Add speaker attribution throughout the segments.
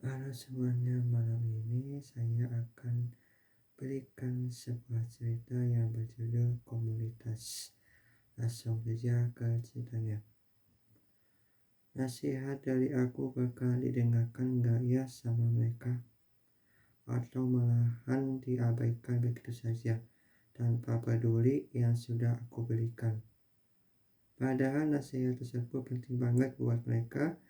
Speaker 1: Halo semuanya, malam ini saya akan berikan sebuah cerita yang berjudul Komunitas. Langsung saja ke ceritanya. Nasihat dari aku bakal didengarkan gak ya sama mereka? Atau malahan diabaikan begitu saja tanpa peduli yang sudah aku berikan? Padahal nasihat tersebut penting banget buat mereka.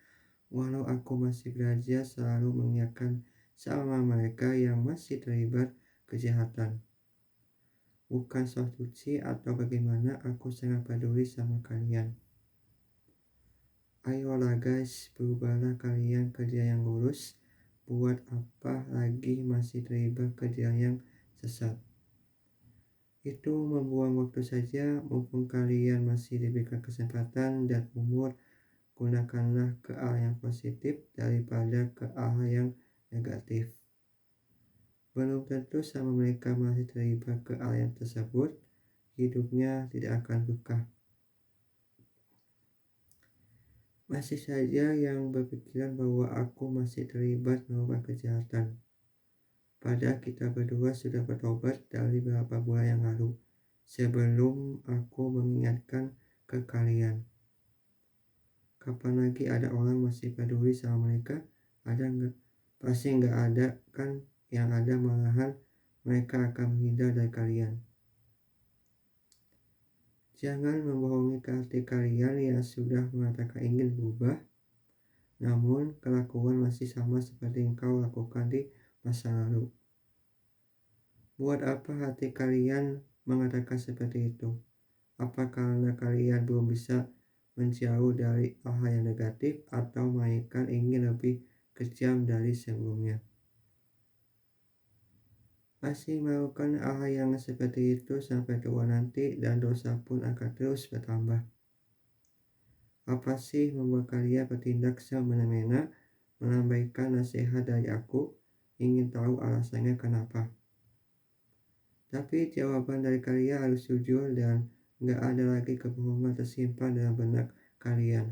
Speaker 1: Walau aku masih belajar selalu mengingatkan sama mereka yang masih terlibat kejahatan. Bukan sok suci atau bagaimana, aku sangat peduli sama kalian. Ayolah guys, berubahlah kalian kerja yang lurus. Buat apa lagi masih terlibat kerja yang sesat? Itu membuang waktu saja, mumpung kalian masih diberikan kesempatan dan umur. Gunakanlah ke arah yang positif daripada ke arah yang negatif. Belum tentu sama mereka masih terlibat ke arah yang tersebut, hidupnya tidak akan berkah. Masih saja yang berpikiran bahwa aku masih terlibat melakukan kejahatan. Padahal kita berdua sudah bertobat dari beberapa bulan yang lalu. Sebelum aku mengingatkan ke kalian. Kapan lagi ada orang masih peduli sama mereka? Ada nggak? Pasti nggak ada kan? Yang ada malahan mereka akan menghindar dari kalian. Jangan membohongi hati kalian yang sudah mengatakan ingin berubah, namun kelakuan masih sama seperti yang kau lakukan di masa lalu. Buat apa hati kalian mengatakan seperti itu? Apa karena kalian belum bisa menjauh dari hal yang negatif atau mereka ingin lebih kejam dari sebelumnya? Masih melakukan hal yang seperti itu sampai tua nanti dan dosa pun akan terus bertambah. Apa sih membuat kalian bertindak semena-mena melambaikan nasihat dari aku? Ingin tahu alasannya kenapa? Tapi jawaban dari kalian harus jujur dan gak ada lagi kebohongan tersimpan dalam benak kalian.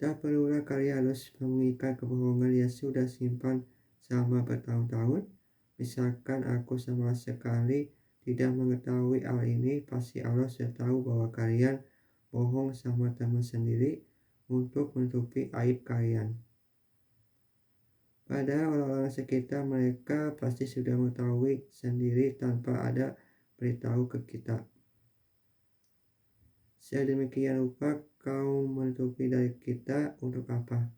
Speaker 1: Tak perlulah kalian harus mengikat kebohongan yang sudah simpan selama bertahun-tahun. Misalkan aku sama sekali tidak mengetahui hal ini, pasti Allah sudah tahu bahwa kalian bohong sama teman sendiri untuk menutupi aib kalian. Padahal orang-orang sekitar mereka pasti sudah mengetahui sendiri tanpa ada beritahu ke kita. Sedemikian rupa kau menutupi dari kita untuk apa?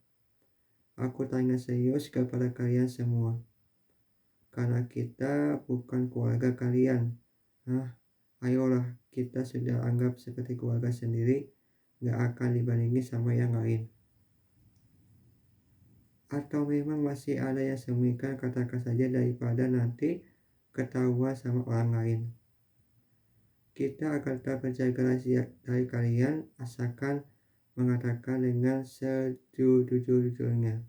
Speaker 1: Aku tanya serius kepada kalian semua. Karena kita bukan keluarga kalian. Ayolah, kita sudah anggap seperti keluarga sendiri, gak akan dibandingin sama yang lain. Atau memang masih ada yang sembunyikan, katakan saja daripada nanti ketahuan sama orang lain. Kita akan tetap menjaga rahasia dari kalian asalkan mengatakan dengan sejujur-jujurnya.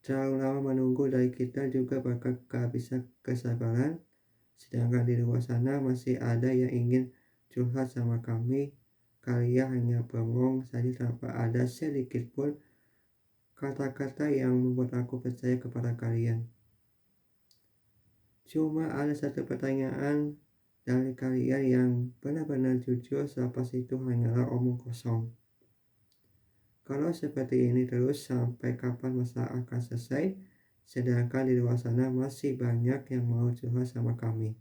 Speaker 1: Terlalu lama menunggu dari kita juga bakal kehabisan kesabaran. Sedangkan di luar sana masih ada yang ingin curhat sama kami. Kalian hanya bengong saja tanpa ada sedikit pun kata-kata yang membuat aku percaya kepada kalian. Cuma ada satu pertanyaan dari kalian yang benar-benar jujur, selepas itu hanyalah omong kosong. Kalau seperti ini terus, sampai kapan masalah akan selesai? Sedangkan di luar sana masih banyak yang mau curhat sama kami.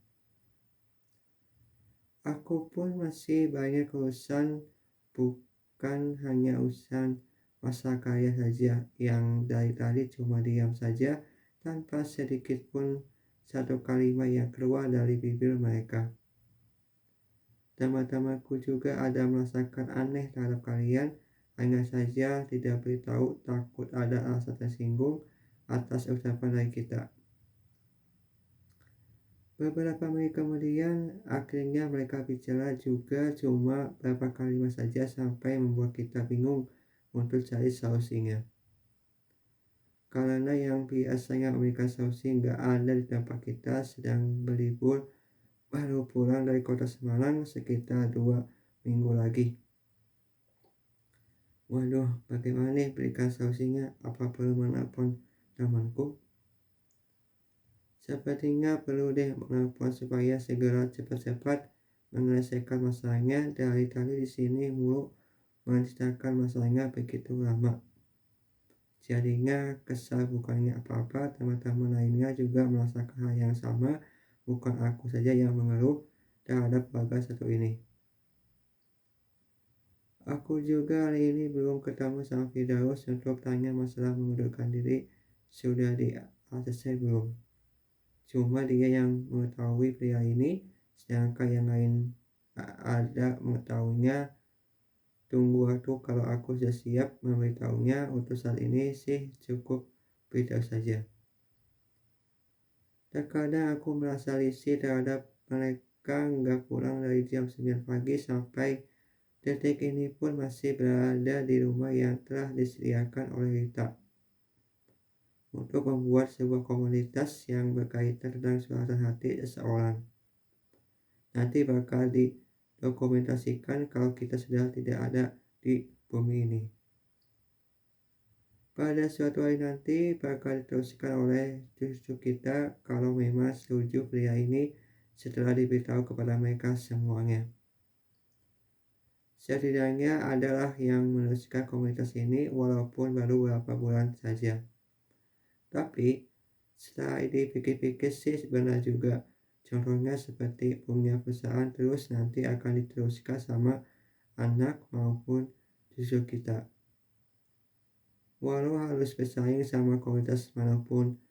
Speaker 1: Aku pun masih banyak urusan, bukan hanya urusan masalah kalian saja yang dari tadi cuma diam saja tanpa sedikit pun satu kalimat yang keluar dari bibir mereka. Teman-temanku juga ada merasakan aneh terhadap kalian, hanya saja tidak beritahu takut ada alasan tersinggung atas ucapan dari kita. Beberapa menit kemudian, akhirnya mereka bicara juga cuma beberapa kalimat saja sampai membuat kita bingung untuk cari solusinya. Karena yang biasanya memberikan solusi nggak ada di tempat kita sedang berlibur, baru pulang dari kota Semarang sekitar 2 minggu lagi. Waduh, bagaimana nih berikan solusinya? Apa perlu menelpon temanku? Sepertinya perlu deh menelpon supaya segera cepat-cepat menyelesaikan masalahnya. Dari tadi di sini mulu menceritakan masalahnya begitu lama. Jadinya kesal bukannya apa-apa, teman-teman lainnya juga merasakan hal yang sama, bukan aku saja yang mengeluh terhadap keluarga satu ini. Aku juga hari ini belum ketemu sama Firdaus untuk tanya masalah mengundurkan diri sudah di ACC belum. Cuma dia yang mengetahui pria ini, sedangkan yang lain ada mengetahuinya. Tunggu waktu kalau aku sudah siap memberitahunya. Untuk saat ini sih cukup beritahu saja. Terkadang aku merasa risih terhadap mereka nggak pulang dari jam 9 pagi sampai detik ini pun masih berada di rumah yang telah disediakan oleh Rita untuk membuat sebuah komunitas yang berkaitan tentang suasana hati seseorang. Nanti bakal didokumentasikan kalau kita sudah tidak ada di bumi ini. Pada suatu hari nanti bakal diteruskan oleh cucu kita kalau memang setuju pria ini setelah diberitahu kepada mereka semuanya. Setidaknya adalah yang meneruskan komunitas ini walaupun baru beberapa bulan saja. Tapi setelah dipikir-pikir sih sebenarnya juga. Contohnya seperti punya perusahaan terus nanti akan diteruskan sama anak maupun cucu kita. Walau harus bersaing sama komunitas manapun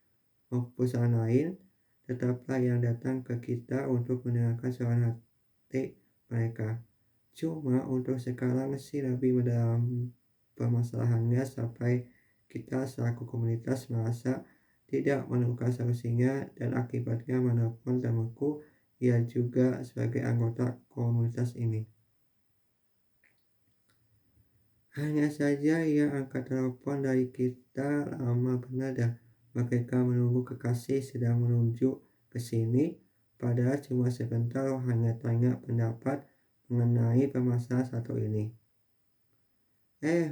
Speaker 1: perusahaan lain, tetaplah yang datang ke kita untuk mendengarkan suara hati mereka. Cuma untuk sekarang sih lebih mendalam permasalahannya sampai kita selaku komunitas merasa tidak menemukan solusinya dan akibatnya manapun temanku ia juga sebagai anggota komunitas ini. Hanya saja ia angkat telepon dari kita lama benar dan mereka menunggu kekasih sedang menuju ke sini. Padahal cuma sebentar hanya tanya pendapat mengenai permasalahan satu ini.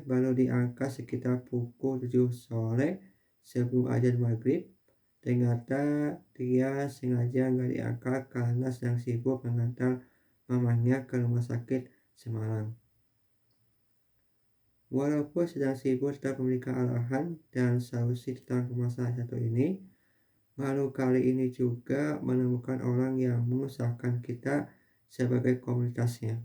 Speaker 1: Baru diangkat sekitar pukul 7 sore sebelum azan maghrib. Ternyata dia sengaja nggak diangkat karena sedang sibuk mengantar mamanya ke rumah sakit Semarang. Walaupun sedang sibuk tetap memberikan arahan dan solusi tentang permasalahan satu ini, baru kali ini juga menemukan orang yang mengusahakan kita sebagai komunitasnya.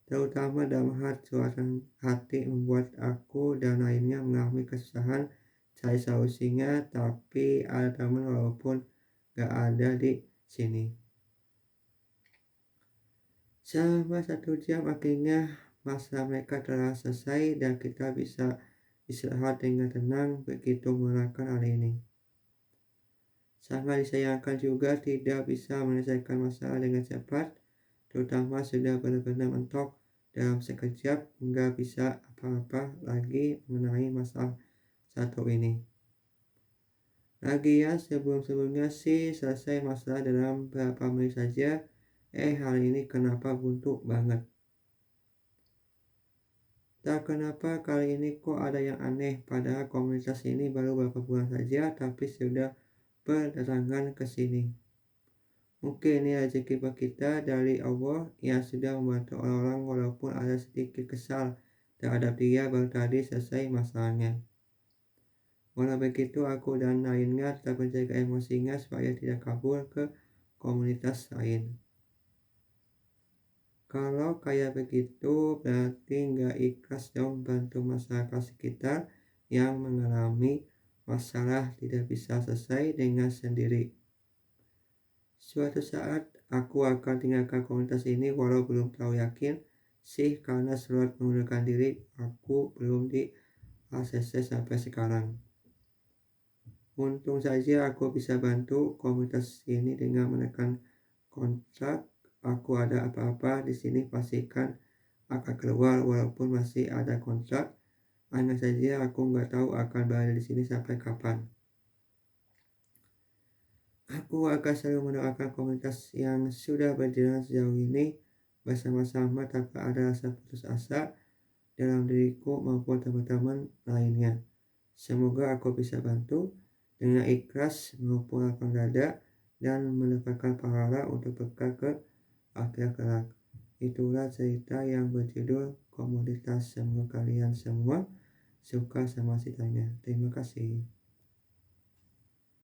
Speaker 1: Terutama dalam suasana hati membuat aku dan lainnya mengalami kesusahan cari solusinya, tapi ada teman walaupun gak ada di sini. Selama 1 jam akhirnya masalah mereka telah selesai dan kita bisa istirahat dengan tenang begitu melakukan hal ini. Sangat disayangkan juga tidak bisa menyelesaikan masalah dengan cepat, terutama sudah benar-benar mentok dalam sekejap nggak bisa apa-apa lagi mengenai masalah satu ini. Lagian sebelum-sebelumnya sih selesai masalah dalam beberapa menit saja. Hari ini kenapa buntu banget? Tak kenapa kali ini kok ada yang aneh, padahal komunitas ini baru beberapa bulan saja tapi sudah berdatangan ke sini. Mungkin ini rezeki bagi kita dari Allah yang sudah membantu orang-orang walaupun ada sedikit kesal terhadap dia baru tadi selesai masalahnya. Walau begitu aku dan lainnya tetap menjaga emosinya supaya tidak kabur ke komunitas lain. Kalau kayak begitu berarti nggak ikhlas dong bantu masyarakat sekitar yang mengalami masalah tidak bisa selesai dengan sendiri. Suatu saat aku akan tinggalkan komunitas ini walau belum tahu yakin sih karena surat mengundurkan diri aku belum di ACC sampai sekarang. Untung saja aku bisa bantu komunitas ini dengan menekan kontrak. Aku ada apa-apa di sini pastikan akan keluar walaupun masih ada kontrak. Hanya saja aku nggak tahu akan berada di sini sampai kapan. Aku akan selalu mendoakan komunitas yang sudah berjalan sejauh ini bersama-sama tanpa ada rasa putus asa. dalam diriku maupun teman-teman lainnya. Semoga aku bisa bantu dengan ikhlas maupun lapang dada dan mendapatkan pahala untuk bekal ke akhirat kelak. Itulah cerita yang berjudul Komoditas. Semoga kalian semua suka sama ceritanya. Terima kasih.